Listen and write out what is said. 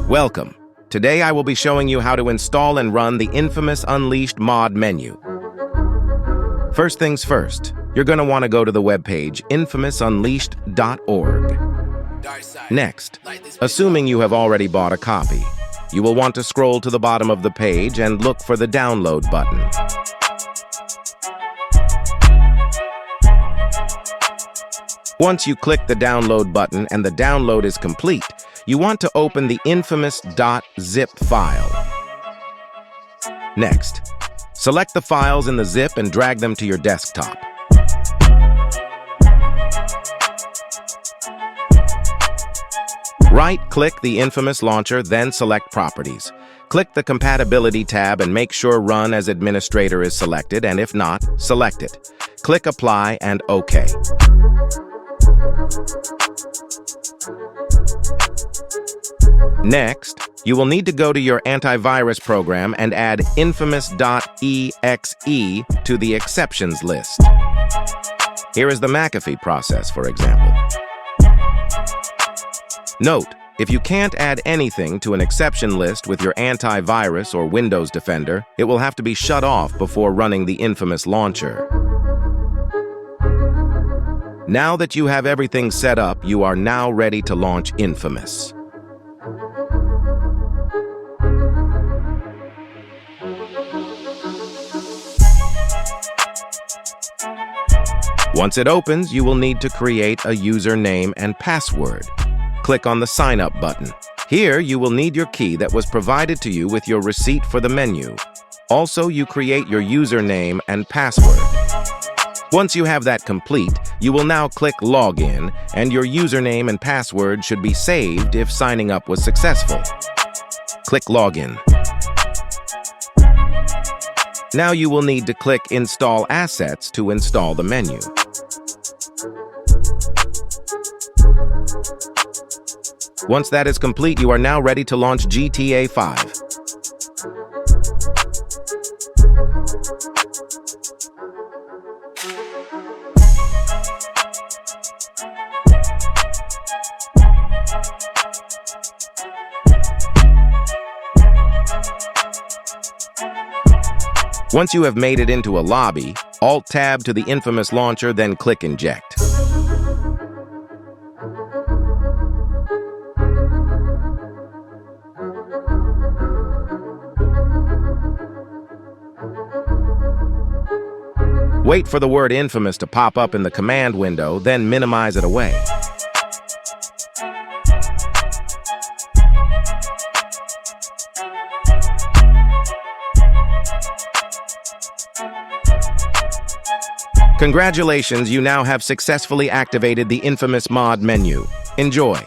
Welcome. Today I will be showing you how to install and run the infamous Unleashed mod menu. First things first, you're going to want to go to the webpage infamousunleashed.org. Next, assuming you have already bought a copy, you will want to scroll to the bottom of the page and look for the download button. Once you click the download button and the download is complete, you want to open the infamous .zip file. Next, select the files in the zip and drag them to your desktop. Right-click the infamous launcher, then select Properties. Click the Compatibility tab and make sure Run as Administrator is selected, and if not, select it. Click Apply and OK. Next, you will need to go to your antivirus program and add infamous.exe to the exceptions list. Here is the McAfee process, for example. Note, if you can't add anything to an exception list with your antivirus or Windows Defender, it will have to be shut off before running the infamous launcher. Now that you have everything set up, you are now ready to launch Infamous. Once it opens, you will need to create a username and password. Click on the Sign Up button. Here, you will need your key that was provided to you with your receipt for the menu. Also, you create your username and password. Once you have that complete, you will now click Login, and your username and password should be saved if signing up was successful. Click Login. Now you will need to click Install Assets to install the menu. Once that is complete, you are now ready to launch GTA 5. Once you have made it into a lobby, Alt-Tab to the infamous launcher, then click Inject. Wait for the word Infamous to pop up in the command window, then minimize it away. Congratulations, you now have successfully activated the infamous mod menu. Enjoy!